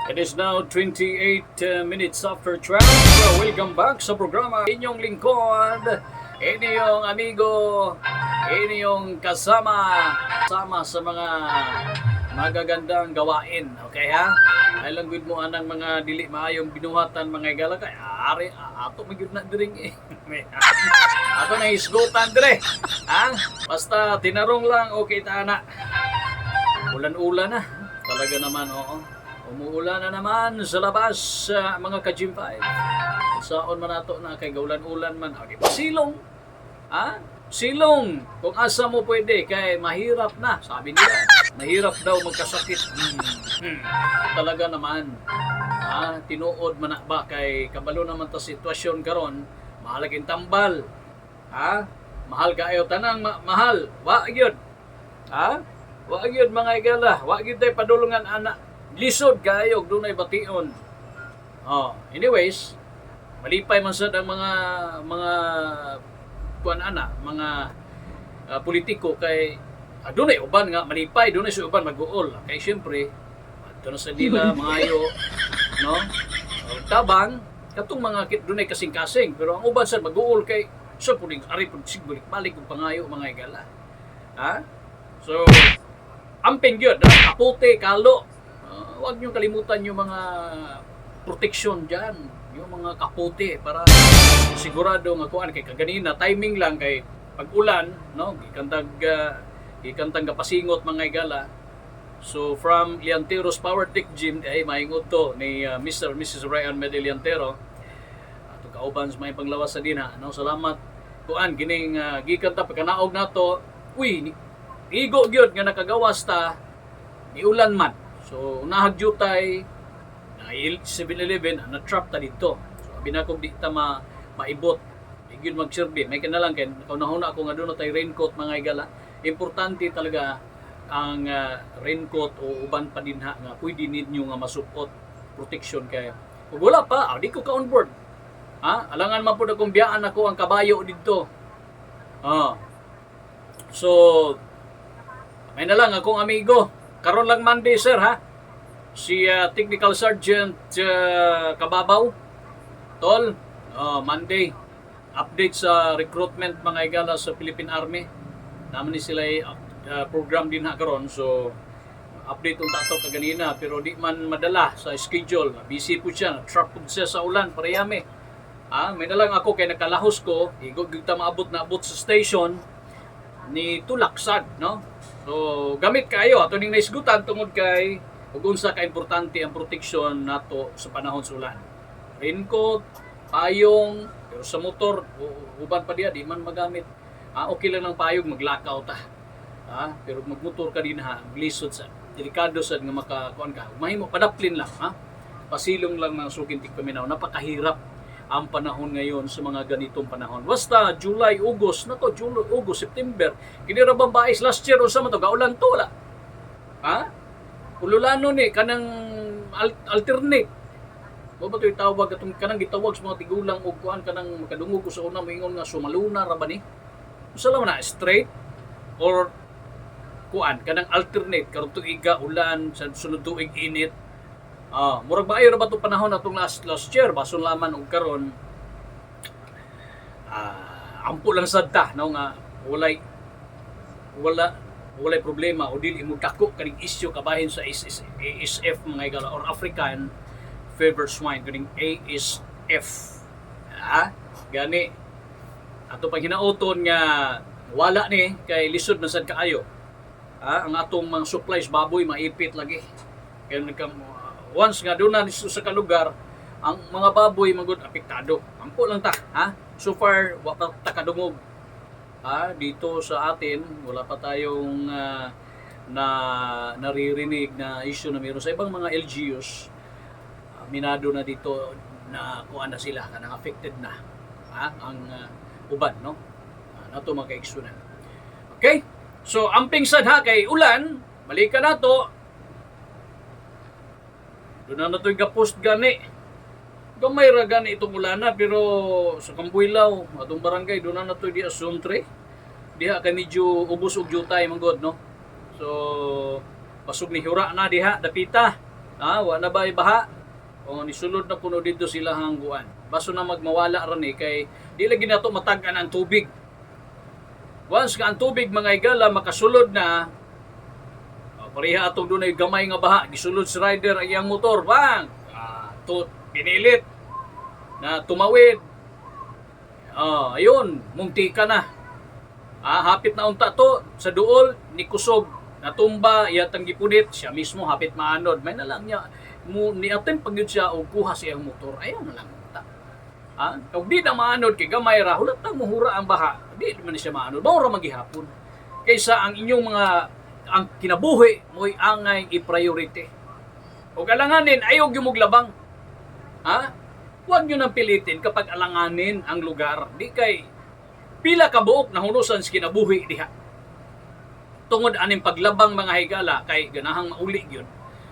It is now 28 minutes after 12. Welcome back sa programa. Inyong lingkod, inyong amigo, inyong kasama sa mga magagandang gawain. Okay ha? Ay lang good mo anang mga dili maayong binuhatan mga igala kay ari ato magyud na diring eh. Ato na isgutan dire. Ha? Basta tinarong lang okay ta na. Ulan-ulan na. Talaga naman oo. Umuulan na naman sa labas mga ka-Gym 5. Saon man nato na kay gaulan-ulan man. Okay, pasilong. Ha? Silong. Kung asa mo pwede kay mahirap na. Sabi nila, mahirap daw magkasakit. Talaga naman. Ha? Tinuod man na ba kay kabalo naman ta sitwasyon karon. Mahal kang tambal. Ha? Mahal kaayo tanang mahal. Wa gyud. Ha? Wa gyud mga igala. Wa gyud tay padulungan anak. Lisod kayo, doon ay bation. Oh, anyways, malipay man sad ang mga kuan ana, mga politiko kay doon ay uban nga malipay, doon ay sa uban mag-uol. Kay syempre, adto na sa dila mangayo, no? Tabang katong mga kit doon ay kasing-kasing, pero ang uban sad mag-uol kay sa puning ari pud sigbalik balik og pangayo mga igala. Ha? So, amping gyud, kapote, kalo. Huwag nyo kalimutan yung mga protection dyan, yung mga kapote para sigurado nga kuan kay kaganina timing lang kay pag-ulan, no? Gikantang kapasingot mga igala. So from Liantero's Power Tech Gym ay maingod to ni Mr. and Mrs. Ryan Medeliantero. Ato kauban sa may panglawas sa dinha, no? Salamat kuan gining gikanta pagkanaog nato. Uy, igo gyud nga nakagawas ta ni ulan man. So, nahagyutay na 7-Eleven, na-trap ta dito. So, binakog di ta maibot. Higyon mag-serve. May kanalang ken, kaunahuna ako nga doon tay raincoat mga igala. Importante talaga ang raincoat o uban pa dinha nga pwede ninyo nga masupot protection kay. Kung wala pa, di ko ka on board. Ha? Alangan man po na kung biyaan ako ang kabayo dito. So, may na lang akong amigo. Karon lang Monday, sir, ha? Si Technical Sergeant Kababaw. Tol, Monday. Update sa recruitment mga igala sa Philippine Army. Naman ni sila program din ha karon. So, update ang tato kaganina. Pero di man madala sa schedule. Busy po siya. Trap po siya sa ulan. Parehami. May na lang ako kay nakalahos ko. Igog ta maabot na abot sa station ni Tulaksad, no? So, gamit kayo ato ning naisgutan tungod kay ug unsa ka importante ang protection nato sa panahon sa ulan. Raincoat, payong, pero sa motor uban pa diya di man magamit. Okay lang ng payong maglakaw ta. Pero magmotor ka din ha, lisod sa delikado sad nga makakuan ka. Mahimo padaplin lang ha. Pasilong lang ng sukintik paminaw, napakahirap ang panahon ngayon sa mga ganitong panahon. Basta July, August, na to, July, August, September. Kini ra bambais last year o sa to, gaulan to wala. Ha? Ululano ni kanang alternate. Mo ba to'y tawag atong kanang gitawag sa mga tigulang og kuan kanang makadungog ko sa una moingon nga sumaluna ra ba ni? Usa lang na straight or kuan kanang alternate karon tuiga ulan sa sunod tuig init. Murag maayo ra ba to panahon atong last year bason laman og karon ampo lang sad ta no nga walay problema o dili mo dako kaning issue kabahin sa ASF mga igala or African Fever Swine kaning ASF. Gani ato pang hinauton nga wala ni kay lisod na sad kaayo. Ang atong mga supplies baboy maipit lagi kay once nga doon na sa kalugar, ang mga baboy magud apektado. Ampo lang ta, ha? So far, wala pa kadungog. Dito sa atin, wala pa tayong naririnig na issue na meron sa ibang mga LGUs. Minado na dito na kuan na sila, kanang affected na. Ang uban, no? Nato mga kaigsunan. Okay? So, amping sad ha, kay ulan, balikan na to. Doon na ito'y gapost gani. Gamay ra gani itong ulana pero sa Kambuilaw, atong barangay, doon na ito'y di asumtre. Diha kay medyo ubos og jutay manggod, no? So, pasog ni hura na diha, dapita. Wa na ba baha? O nisulod na kuno dito sila hangguan. Baso na magmawala ron kay di lagi na to matag-an ang tubig. Once nga ang tubig mga higala makasulod na, pareha atong dunay gamay nga baha, gisulod si rider ang iyang motor, bang! Pinilit na tumawid. Ayun, munti ka na. Hapit na unta to sa duol ni kusog natumba yatang gipunit siya mismo hapit maanod. May na lang niya ni attempt pag yun siya og kuha siyang motor. Ayaw na lang ta. Kung di na maanod kay gamay ra hulat nang muhura ang baha. Di man siya maanod. Mao ra magihapon. Kaysa ang inyong mga ang kinabuhi mo'y angay i-priority. O alanganin ayaw gyud mog labang. Huwag nyo nang pilitin kapag alanganin ang lugar. Di kay pila ka buok na hunusan sa kinabuhi diha. Tungod aning paglabang mga higala kay ganahang mauli gyud.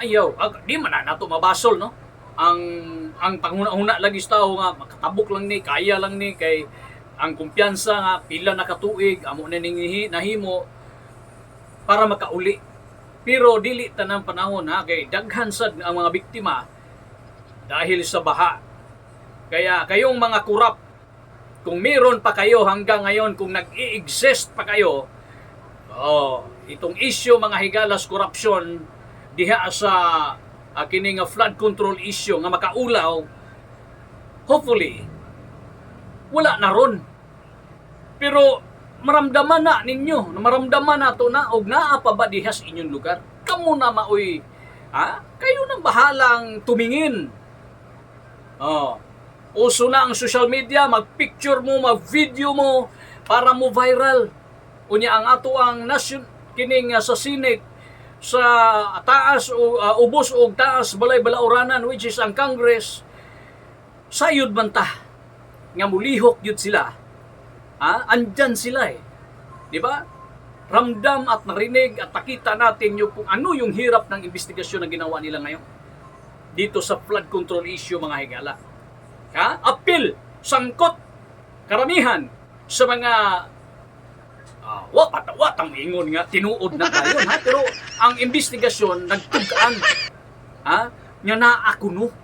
Ayaw, di man na nato mabasol no. Ang panghuna-huna lagi sa tao nga makatabok lang ni, kaya lang ni kay ang kumpiyansa nga pila na katuig amo na ning nahimo para makauli. Pero dili tanang panahon kay daghan sad ang mga biktima dahil sa baha. Kaya kayong mga kurap, kung meron pa kayo hanggang ngayon, kung nag-i-exist pa kayo, itong issue mga higalas korupsyon diha sa kini nga flood control issue nga makaulaw, hopefully wala na ron. Pero maramdaman na ninyo, maramdaman na to na og naa pa ba diha sa inyong lugar. Kamo na maoy, kayo nang bahalang tumingin. Uso na ang social media, mag-picture mo, mag-video mo para mo viral. Unya ang ato ang kining sa Senate sa taas o ubos o taas balay balauranan which is ang Congress, sayod man ta nga mulihok yun sila. Andyan sila di ba? Ramdam at narinig at nakita natin yung kung ano yung hirap ng investigasyon na ginawa nila ngayon dito sa flood control issue mga higala. Apil, sangkot, karamihan sa mga watang ingon nga tinuod na tayo pero ang investigasyon nagtugaan nga naakuno.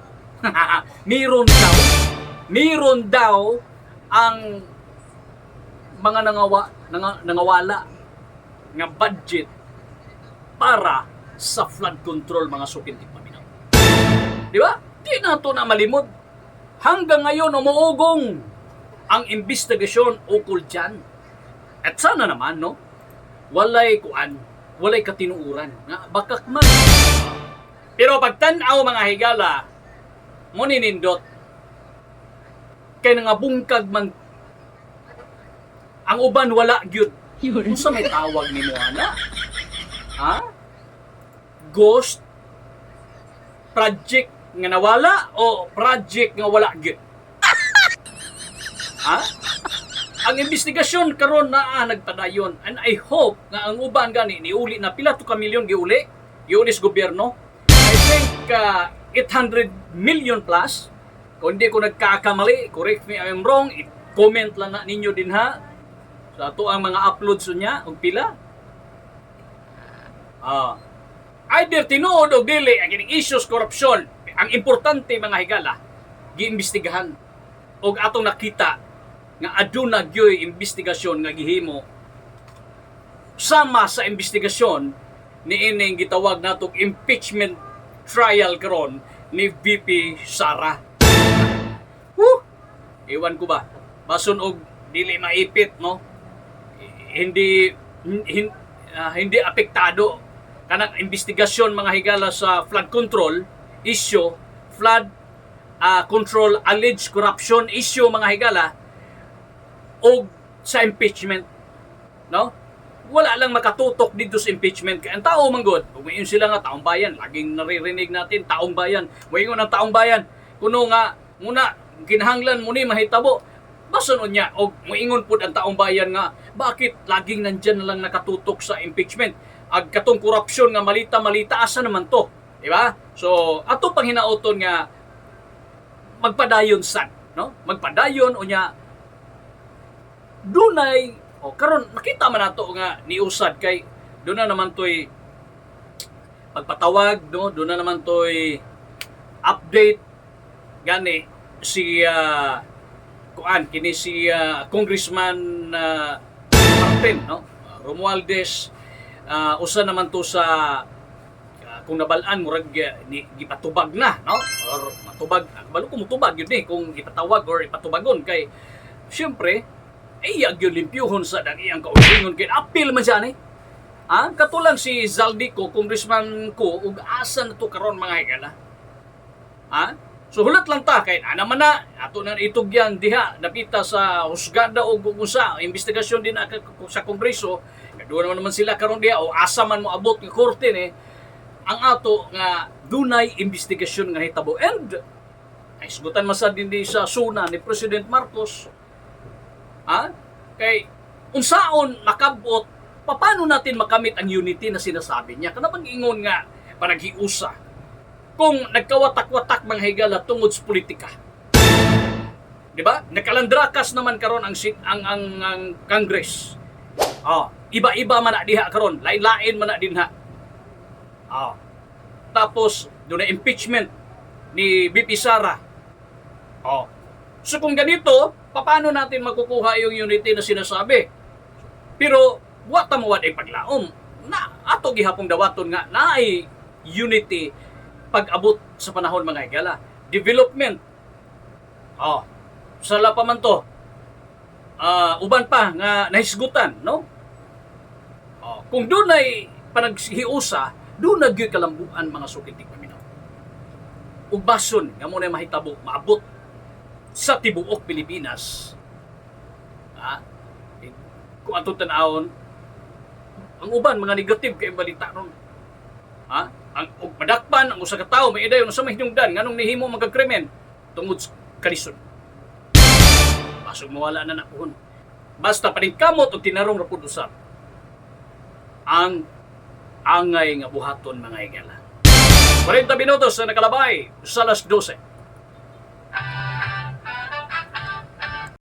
Meron daw ang mga nangawala nga budget para sa flood control mga sukintig paminaw. Di ba? Di na ito na malimod. Hanggang ngayon umuugong ang investigasyon ukol dyan. At sana naman, no? Walay katinuuran. Bakak man. Pero pagtanaw mga higala, mo ninindot, kay nangabungkag man, ang uban wala gyud. Kung sa may tawag ni mo, Ghost project nga nawala o project nga wala gyud? Ang investigasyon karon na nagpadayon, and I hope nga ang uban gani niuli na pila to ka milyon giuli sa gobyerno. I think 800 million plus. Kung hindi ko nagkakamali, correct me if I'm wrong, comment lang na ninyo din sa ato ang mga uploads niya og pila. Either tinuod o dili ang issues corruption. Ang importante mga higala, giimbestigahan og atong nakita nga aduna gyoy investigasyon nga gihimo sama sa investigasyon ni ining gitawag natong impeachment trial karon ni VP Sara. Iwan ko ba? Bason og dili maipit, no? Hindi apektado kanang investigasyon mga higala sa flood control issue, flood control alleged corruption issue mga higala o sa impeachment, no? Wala lang makatutok dito sa impeachment. Kaya ang tao manggod, umayon sila nga taong bayan, laging naririnig natin taong bayan, umayon ng taong bayan kuno nga muna kinahanglan mo ni mahitabo bason unya og moingon pud ang taong bayan nga bakit laging nandyan na lang nakatutok sa impeachment ag katong korupsyon nga malita asa naman to, di ba? So ato pang hinauton nga magpadayon sad, no? Magpadayon unya dunay karon nakita man nato nga niusad kay doon na naman to'y pagpatawag, no, doon na naman to'y update gani si kini si Congressman Martin, no, Romualdez. Usa naman to sa kung nabalaan murag ni gipatubag na, no, or matubag balo ko mutubag yun kung ipatawag or ipatubagon kay syempre ay gyud limpyuhon sa dang iyang kaugalingon kay apil man siya ni. Katulang si Zaldico, congressman ko, ug asa na to karon mga higala. So hulat lang ta kay naman na ato na itugyan diha napita sa husgada o gugusa investigasyon din sa kongreso. Duwa naman sila karon diha o asa man mo abot ng korte ni ang ato nga dunay investigasyon nga hitabo and ay sugutan masad din sa suna ni President Marcos. Kay unsaon makabot paano natin makamit ang unity na sinasabi niya? Kana pag-ingon nga panaghiusa kung nagkawatak-watak mga higala tungod sa politika. Di ba? Nakalandrakas naman karon ang Congress. Iba-iba man na diha karon, lain-lain man na dinha. Tapos doon na impeachment ni BP Sara. So kung ganito, paano natin makukuha yung unity na sinasabi? Pero wa ta mo ay paglaom na ato gihapong dawaton nga naay unity pag-abot sa panahon mga higala. Development. Sala pa man to. Uban pa nga nahisgutan, no? Kung doon ay panaghiusa, doon na gyud kalambuan mga sukitik paminaw. Ubason nga mo na mahitabo maabot sa tibuok Pilipinas. Kung ato tanawon ang uban mga negative kay balita ron. Ang padakpan ang usa ka tawo may idayon sa mahinungdan nganong nihimo magkakrimen tungod sa kalisod. Pasog mawala na nakuhon. Basta paningkamot o tinarong rapod usab ang angay nga buhaton mga higala. 40 minutos na nakalabay sa alas 12.